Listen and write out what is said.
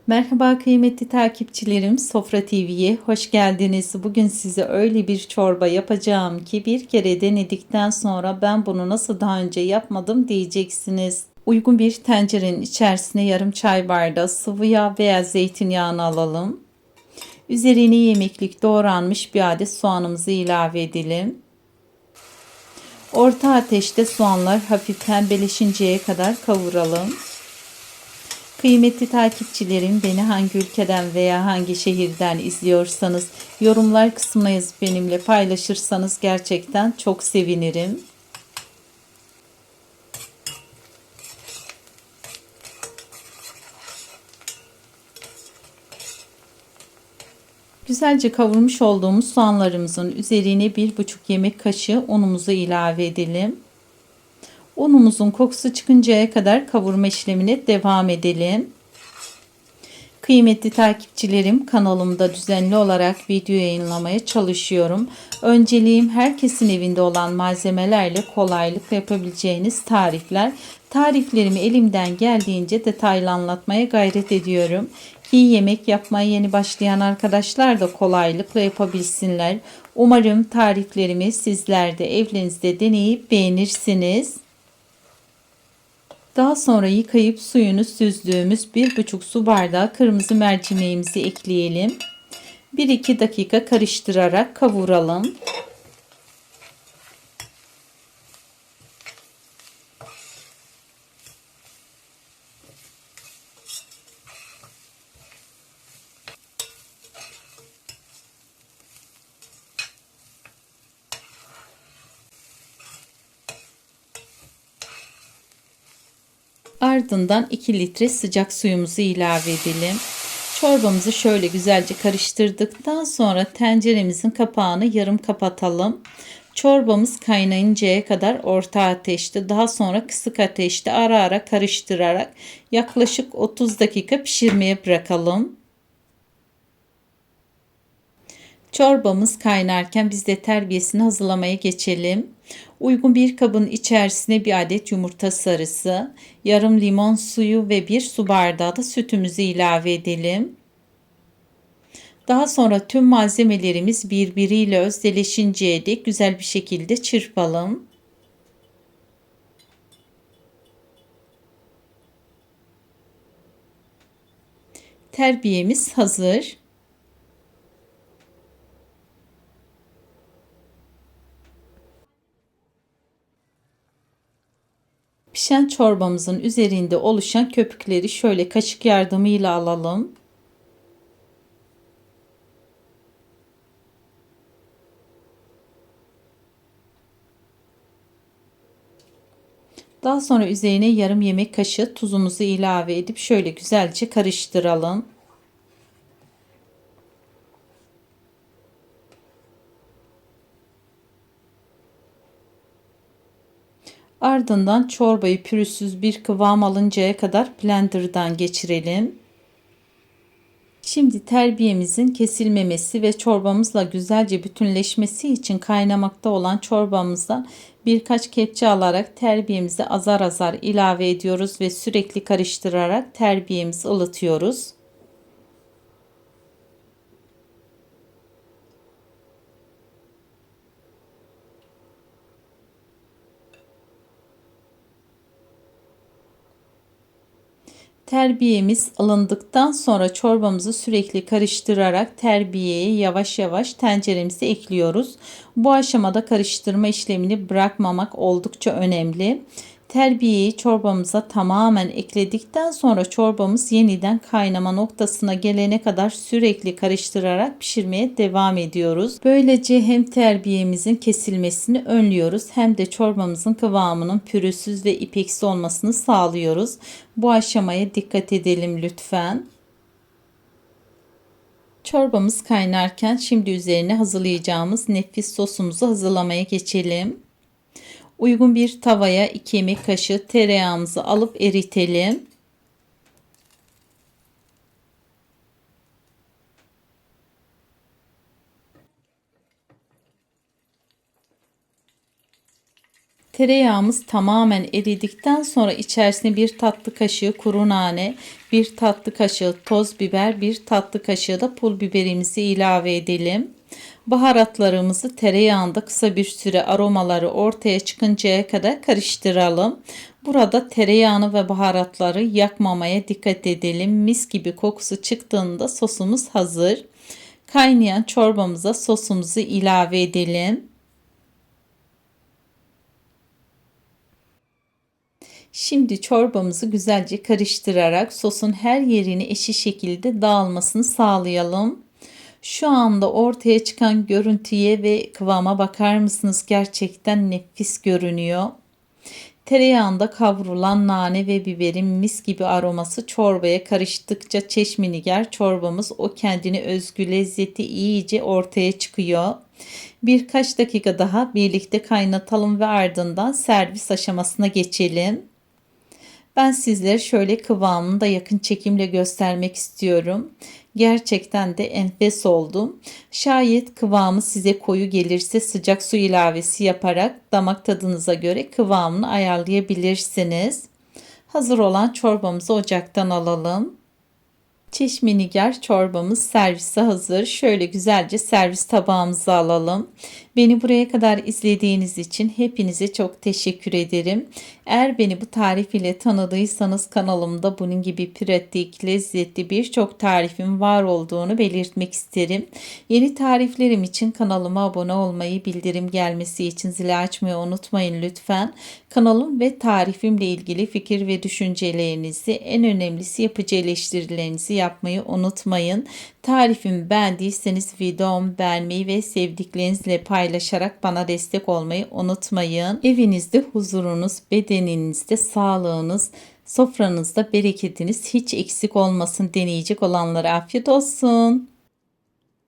Merhaba kıymetli takipçilerim, Sofra TV'ye hoş geldiniz. Bugün size öyle bir çorba yapacağım ki bir kere denedikten sonra ben bunu nasıl daha önce yapmadım diyeceksiniz. Uygun bir tencerenin içerisine yarım çay bardağı sıvı yağ veya zeytinyağını alalım. Üzerine yemeklik doğranmış bir adet soğanımızı ilave edelim. Orta ateşte soğanlar hafif pembeleşinceye kadar kavuralım. Kıymetli takipçilerim, beni hangi ülkeden veya hangi şehirden izliyorsanız yorumlar kısmına yazıp benimle paylaşırsanız gerçekten çok sevinirim. Güzelce kavurmuş olduğumuz soğanlarımızın üzerine 1,5 yemek kaşığı unumuzu ilave edelim. Unumuzun kokusu çıkıncaya kadar kavurma işlemine devam edelim. Kıymetli takipçilerim, kanalımda düzenli olarak video yayınlamaya çalışıyorum. Önceliğim herkesin evinde olan malzemelerle kolaylıkla yapabileceğiniz tarifler. Tariflerimi elimden geldiğince detaylı anlatmaya gayret ediyorum ki yemek yapmaya yeni başlayan arkadaşlar da kolaylıkla yapabilsinler. Umarım tariflerimi sizler de evlerinizde deneyip beğenirsiniz. Daha sonra yıkayıp suyunu süzdüğümüz 1,5 su bardağı kırmızı mercimeğimizi ekleyelim. 1-2 dakika karıştırarak kavuralım. Ardından 2 litre sıcak suyumuzu ilave edelim. Çorbamızı şöyle güzelce karıştırdıktan sonra tenceremizin kapağını yarım kapatalım. Çorbamız kaynayıncaya kadar orta ateşte, daha sonra kısık ateşte ara ara karıştırarak yaklaşık 30 dakika pişirmeye bırakalım. Çorbamız kaynarken biz de terbiyesini hazırlamaya geçelim. Uygun bir kabın içerisine bir adet yumurta sarısı, yarım limon suyu ve 1 su bardağı da sütümüzü ilave edelim. Daha sonra tüm malzemelerimiz birbiriyle özdeşinceye dek güzel bir şekilde çırpalım. Terbiyemiz hazır. Pişen çorbamızın üzerinde oluşan köpükleri şöyle kaşık yardımıyla alalım. Daha sonra üzerine yarım yemek kaşığı tuzumuzu ilave edip şöyle güzelce karıştıralım. Ardından çorbayı pürüzsüz bir kıvam alıncaya kadar blenderdan geçirelim. Şimdi terbiyemizin kesilmemesi ve çorbamızla güzelce bütünleşmesi için kaynamakta olan çorbamızdan birkaç kepçe alarak terbiyemizi azar azar ilave ediyoruz ve sürekli karıştırarak terbiyemizi ılıtıyoruz. Terbiyemiz alındıktan sonra çorbamızı sürekli karıştırarak terbiyeyi yavaş yavaş tenceremize ekliyoruz. Bu aşamada karıştırma işlemini bırakmamak oldukça önemli. Terbiyeyi çorbamıza tamamen ekledikten sonra çorbamız yeniden kaynama noktasına gelene kadar sürekli karıştırarak pişirmeye devam ediyoruz. Böylece hem terbiyemizin kesilmesini önlüyoruz hem de çorbamızın kıvamının pürüzsüz ve ipeksi olmasını sağlıyoruz. Bu aşamaya dikkat edelim lütfen. Çorbamız kaynarken şimdi üzerine hazırlayacağımız nefis sosumuzu hazırlamaya geçelim. Uygun bir tavaya 2 yemek kaşığı tereyağımızı alıp eritelim. Tereyağımız tamamen eridikten sonra içerisine bir tatlı kaşığı kuru nane, bir tatlı kaşığı toz biber, bir tatlı kaşığı da pul biberimizi ilave edelim. Baharatlarımızı tereyağında kısa bir süre aromaları ortaya çıkıncaya kadar karıştıralım. Burada tereyağını ve baharatları yakmamaya dikkat edelim. Mis gibi kokusu çıktığında sosumuz hazır. Kaynayan çorbamıza sosumuzu ilave edelim. Şimdi çorbamızı güzelce karıştırarak sosun her yerine eşit şekilde dağılmasını sağlayalım. Şu anda ortaya çıkan görüntüye ve kıvama bakar mısınız? Gerçekten nefis görünüyor. Tereyağında kavrulan nane ve biberin mis gibi aroması çorbaya karıştıkça çeşminiger çorbamız o kendine özgü lezzeti iyice ortaya çıkıyor. Birkaç dakika daha birlikte kaynatalım ve ardından servis aşamasına geçelim. Ben sizlere şöyle kıvamını da yakın çekimle göstermek istiyorum. Gerçekten de enfes oldum. Şayet kıvamı size koyu gelirse sıcak su ilavesi yaparak damak tadınıza göre kıvamını ayarlayabilirsiniz. Hazır olan çorbamızı ocaktan alalım. Çeşmeniger çorbamız servise hazır. Şöyle güzelce servis tabağımıza alalım. Beni buraya kadar izlediğiniz için hepinize çok teşekkür ederim. Eğer beni bu tarif ile tanıdıysanız kanalımda bunun gibi pratik, lezzetli birçok tarifim var olduğunu belirtmek isterim. Yeni tariflerim için kanalıma abone olmayı, bildirim gelmesi için zili açmayı unutmayın lütfen. Kanalım ve tarifimle ilgili fikir ve düşüncelerinizi, en önemlisi yapıcı eleştirilerinizi yapmayı unutmayın. Tarifimi beğendiyseniz videomu beğenmeyi ve sevdiklerinizle paylaşarak bana destek olmayı unutmayın. Evinizde huzurunuz, bedeninizde sağlığınız, sofranızda bereketiniz hiç eksik olmasın. Deneyecek olanlara afiyet olsun.